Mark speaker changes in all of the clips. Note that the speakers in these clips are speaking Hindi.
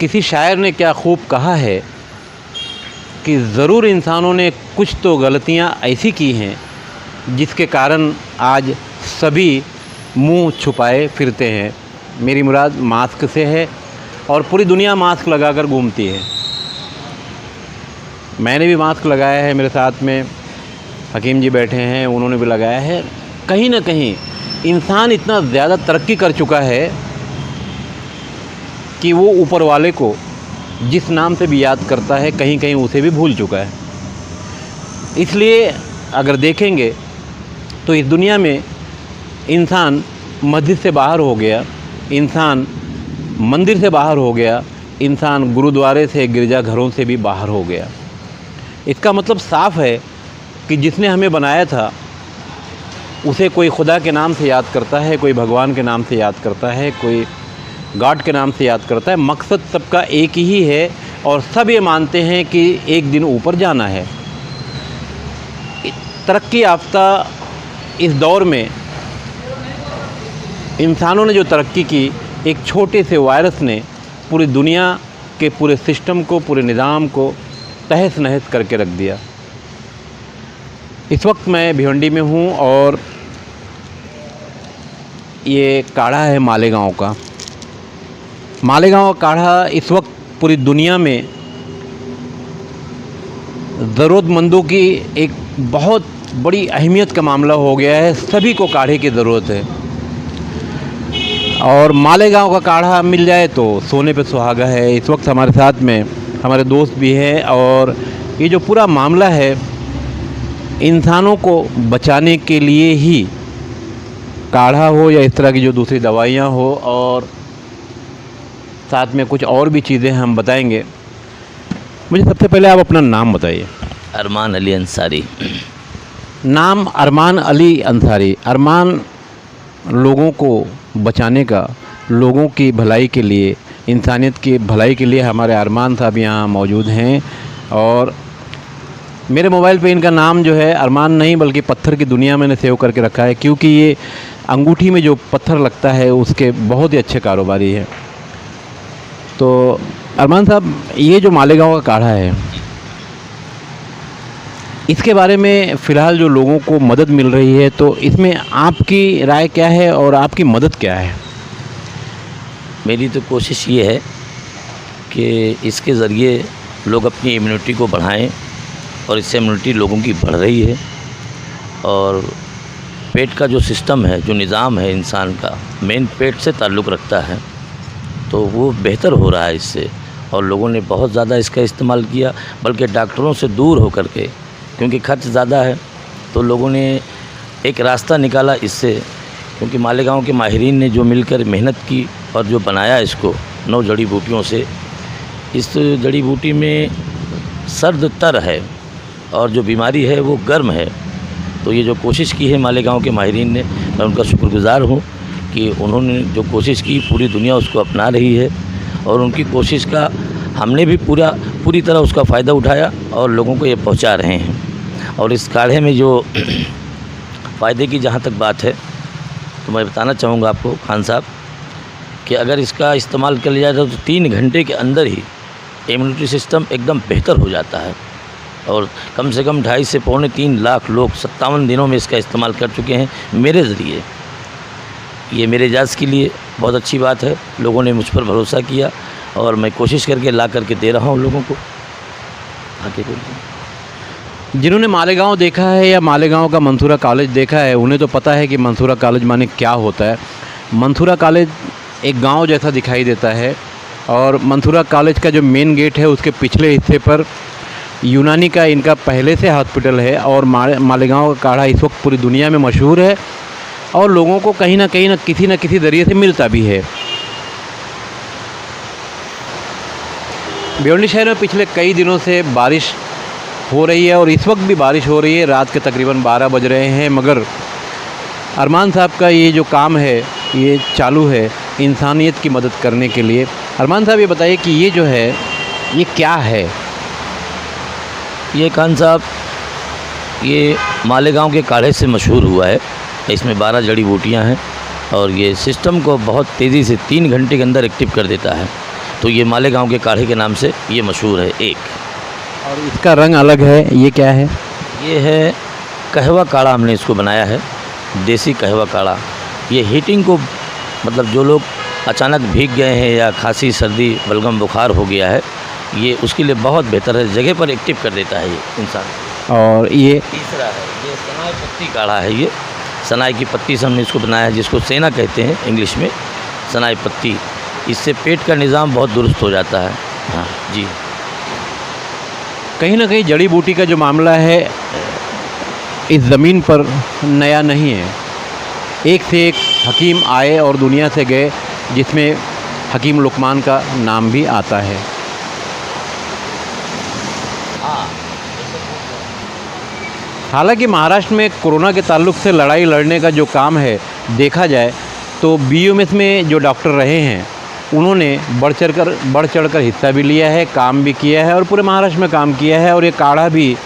Speaker 1: किसी शायर ने क्या खूब कहा है कि ज़रूर इंसानों ने कुछ तो गलतियां ऐसी की हैं जिसके कारण आज सभी मुंह छुपाए फिरते हैं। मेरी मुराद मास्क से है और पूरी दुनिया मास्क लगाकर घूमती है। मैंने भी मास्क लगाया है, मेरे साथ में हकीम जी बैठे हैं, उन्होंने भी लगाया है। कहीं ना कहीं इंसान इतना ज़्यादा तरक्की कर चुका है कि वो ऊपर वाले को जिस नाम से भी याद करता है कहीं कहीं उसे भी भूल चुका है। इसलिए अगर देखेंगे तो इस दुनिया में इंसान मस्जिद से बाहर हो गया, इंसान मंदिर से बाहर हो गया, इंसान गुरुद्वारे से गिरजाघरों से भी बाहर हो गया। इसका मतलब साफ़ है कि जिसने हमें बनाया था उसे कोई खुदा के नाम से याद करता है, कोई भगवान के नाम से याद करता है, कोई गॉड के नाम से याद करता है। मकसद सबका एक ही है और सब ये मानते हैं कि एक दिन ऊपर जाना है। तरक्की याफ्ता इस दौर में इंसानों ने जो तरक्की की, एक छोटे से वायरस ने पूरी दुनिया के पूरे सिस्टम को, पूरे निज़ाम को तहस नहस करके रख दिया। इस वक्त मैं भिवंडी में हूँ और ये काढ़ा है मालेगांव का। मालेगांव का काढ़ा इस वक्त पूरी दुनिया में ज़रूरतमंदों की एक बहुत बड़ी अहमियत का मामला हो गया है। सभी को काढ़े की ज़रूरत है और मालेगांव का काढ़ा मिल जाए तो सोने पे सुहागा है। इस वक्त हमारे साथ में हमारे दोस्त भी हैं और ये जो पूरा मामला है इंसानों को बचाने के लिए ही, काढ़ा हो या इस तरह की जो दूसरी दवाइयाँ हो, और साथ में कुछ और भी चीज़ें हम बताएंगे। मुझे सबसे पहले आप अपना नाम बताइए।
Speaker 2: अरमान अली अंसारी।
Speaker 1: नाम अरमान अली अंसारी। अरमान लोगों को बचाने का, लोगों की भलाई के लिए, इंसानियत की भलाई के लिए हमारे अरमान साहब यहाँ मौजूद हैं। और मेरे मोबाइल पे इनका नाम जो है अरमान नहीं बल्कि पत्थर की दुनिया मैंने सेव करके रखा है, क्योंकि ये अंगूठी में जो पत्थर लगता है उसके बहुत ही अच्छे कारोबारी है। तो अरमान साहब, ये जो मालेगांव का काढ़ा है इसके बारे में फ़िलहाल जो लोगों को मदद मिल रही है, तो इसमें आपकी राय क्या है और आपकी मदद क्या है?
Speaker 2: मेरी तो कोशिश ये है कि इसके ज़रिए लोग अपनी इम्यूनिटी को बढ़ाएं और इससे इम्यूनिटी लोगों की बढ़ रही है। और पेट का जो सिस्टम है, जो निज़ाम है इंसान का, मेन पेट से ताल्लुक़ रखता है, तो वो बेहतर हो रहा है इससे। और लोगों ने बहुत ज़्यादा इसका इस्तेमाल किया, बल्कि डॉक्टरों से दूर होकर के, क्योंकि खर्च ज़्यादा है, तो लोगों ने एक रास्ता निकाला इससे। क्योंकि मालेगांव के माहिरीन ने जो मिलकर मेहनत की और जो बनाया इसको 9 जड़ी बूटियों से, इस जड़ी बूटी में सर्द तर है और जो बीमारी है वो गर्म है। तो ये जो कोशिश की है मालेगांव के माहिरीन ने, मैं उनका शुक्रगुज़ार हूँ कि उन्होंने जो कोशिश की पूरी दुनिया उसको अपना रही है। और उनकी कोशिश का हमने भी पूरी तरह उसका फ़ायदा उठाया और लोगों को ये पहुंचा रहे हैं। और इस काढ़े में जो फ़ायदे की जहाँ तक बात है, तो मैं बताना चाहूँगा आपको खान साहब कि अगर इसका इस्तेमाल कर लिया जाए तो 3 घंटे के अंदर ही इम्यूनिटी सिस्टम एकदम बेहतर हो जाता है। और कम से कम 2.5 से पौने 3 लाख लोग 57 दिनों में इसका इस्तेमाल कर चुके हैं मेरे ज़रिए। ये मेरे इजाज़ के लिए बहुत अच्छी बात है। लोगों ने मुझ पर भरोसा किया और मैं कोशिश करके ला करके दे रहा हूँ लोगों को। आगे बोलिए।
Speaker 1: जिन्होंने मालेगांव देखा है या मालेगांव का मंसूरा कॉलेज देखा है, उन्हें तो पता है कि मंसूरा कॉलेज माने क्या होता है। मंसूरा कॉलेज एक गांव जैसा दिखाई देता है और मंसूरा कॉलेज का जो मेन गेट है उसके पिछले हिस्से पर यूनानी का इनका पहले से हॉस्पिटल है। और मालेगांव का काढ़ा इस वक्त पूरी दुनिया में मशहूर है और लोगों को कहीं ना किसी न किसी ज़रिए से मिलता भी है। भिवंडी शहर में पिछले कई दिनों से बारिश हो रही है और इस वक्त भी बारिश हो रही है। रात के तकरीबन 12 बज रहे हैं, मगर अरमान साहब का ये जो काम है ये चालू है इंसानियत की मदद करने के लिए। अरमान साहब, ये बताइए कि ये जो है ये क्या है?
Speaker 2: ये खान साहब, ये मालेगांव के काढ़े से मशहूर हुआ है। इसमें 12 जड़ी बूटियाँ हैं और ये सिस्टम को बहुत तेज़ी से 3 घंटे के अंदर एक्टिव कर देता है। तो तो ये मालेगांव के काढ़े के नाम से ये मशहूर है एक।
Speaker 1: और इसका रंग अलग है, ये क्या है?
Speaker 2: ये है कहवा काढ़ा, हमने इसको बनाया है देसी कहवा काढ़ा। ये हीटिंग को, मतलब जो लोग अचानक भीग गए हैं या खांसी सर्दी बलगम बुखार हो गया है, ये उसके लिए बहुत बेहतर है, जगह पर एक्टिव कर देता है ये इंसान।
Speaker 1: और ये
Speaker 2: तीसरा है, ये सनाई पत्ती काढ़ा है। ये सनाई की पत्ती से हमने इसको बनाया है, जिसको सेना कहते हैं इंग्लिश में, सनाई पत्ती। इससे पेट का निज़ाम बहुत दुरुस्त हो जाता है। हाँ जी।
Speaker 1: कहीं ना कहीं जड़ी बूटी का जो मामला है इस ज़मीन पर नया नहीं है। एक से एक हकीम आए और दुनिया से गए, जिसमें हकीम लुकमान का नाम भी आता है। हालांकि महाराष्ट्र में कोरोना के ताल्लुक से लड़ाई लड़ने का जो काम है, देखा जाए तो बीयूएमएस में जो डॉक्टर रहे हैं उन्होंने बढ़ चढ़कर हिस्सा भी लिया है, काम भी किया है और पूरे महाराष्ट्र में काम किया है। और ये काढ़ा भी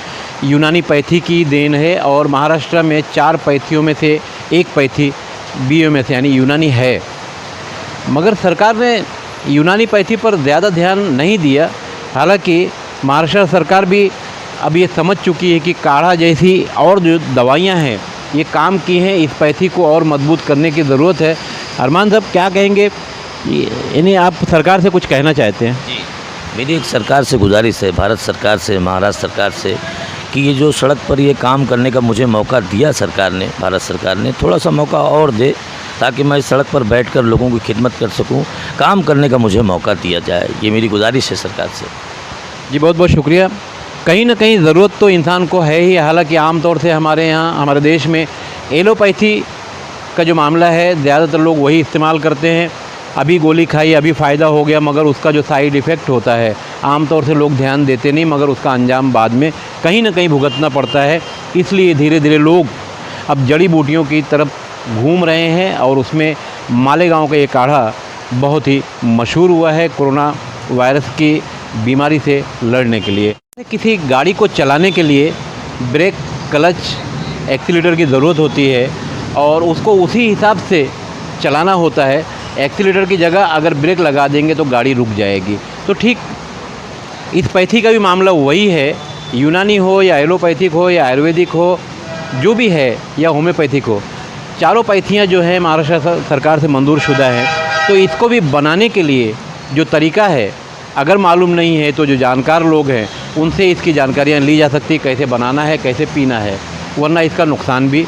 Speaker 1: यूनानी पैथी की देन है और महाराष्ट्र में 4 पैथियों में से एक पैथी बीयूएमएस यानी यूनानी है। मगर सरकार ने यूनानी पैथी पर ज़्यादा ध्यान नहीं दिया। हालांकि महाराष्ट्र सरकार भी अब ये समझ चुकी है कि काढ़ा जैसी और जो दवाइयाँ हैं ये काम की हैं, इस पैथी को और मजबूत करने की ज़रूरत है। अरमान साहब क्या कहेंगे, यानी आप सरकार से कुछ कहना चाहते हैं?
Speaker 2: जी, मेरी एक सरकार से गुजारिश है, भारत सरकार से, महाराष्ट्र सरकार से, कि ये जो सड़क पर ये काम करने का मुझे मौका दिया सरकार ने, भारत सरकार ने, थोड़ा सा मौका और दे ताकि मैं इस सड़क पर बैठकर लोगों की खिदमत कर सकूं, काम करने का मुझे मौका दिया जाए। ये मेरी गुजारिश है सरकार से।
Speaker 1: जी बहुत बहुत शुक्रिया। कहीं ना कहीं ज़रूरत तो इंसान को है ही। हालांकि आम तौर से हमारे यहाँ, हमारे देश में एलोपैथी का जो मामला है ज़्यादातर लोग वही इस्तेमाल करते हैं। अभी गोली खाई, अभी फ़ायदा हो गया, मगर उसका जो साइड इफ़ेक्ट होता है आम तौर से लोग ध्यान देते नहीं, मगर उसका अंजाम बाद में कहीं ना कहीं भुगतना पड़ता है। इसलिए धीरे धीरे लोग अब जड़ी बूटियों की तरफ घूम रहे हैं और उसमें मालेगांव का ये काढ़ा बहुत ही मशहूर हुआ है कोरोना वायरस की बीमारी से लड़ने के लिए। किसी गाड़ी को चलाने के लिए ब्रेक, क्लच, एक्सीलेटर की ज़रूरत होती है और उसको उसी हिसाब से चलाना होता है। एक्सीलेटर की जगह अगर ब्रेक लगा देंगे तो गाड़ी रुक जाएगी। तो ठीक इस पैथी का भी मामला वही है। यूनानी हो या एलोपैथिक हो या आयुर्वेदिक हो, जो भी है, या होम्योपैथिक हो, चारों पैथियाँ जो हैं महाराष्ट्र सरकार से मंजूर शुदा हैं। तो इसको भी बनाने के लिए जो तरीका है, अगर मालूम नहीं है तो जो जानकार लोग हैं उनसे इसकी जानकारियाँ ली जा सकती, कैसे बनाना है, कैसे पीना है, वरना इसका नुकसान भी,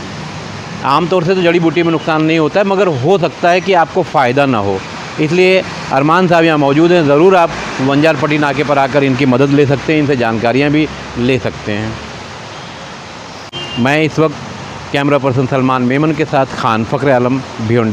Speaker 1: आमतौर से तो जड़ी बूटी में नुकसान नहीं होता है, मगर हो सकता है कि आपको फ़ायदा ना हो। इसलिए अरमान साहब यहाँ मौजूद हैं, ज़रूर आप वंजारपट्टी नाके पर आकर इनकी मदद ले सकते हैं, इनसे जानकारियाँ भी ले सकते हैं। मैं इस वक्त कैमरा पर्सन सलमान मेमन के साथ खान फ़ख्र आलम, भिवंडी।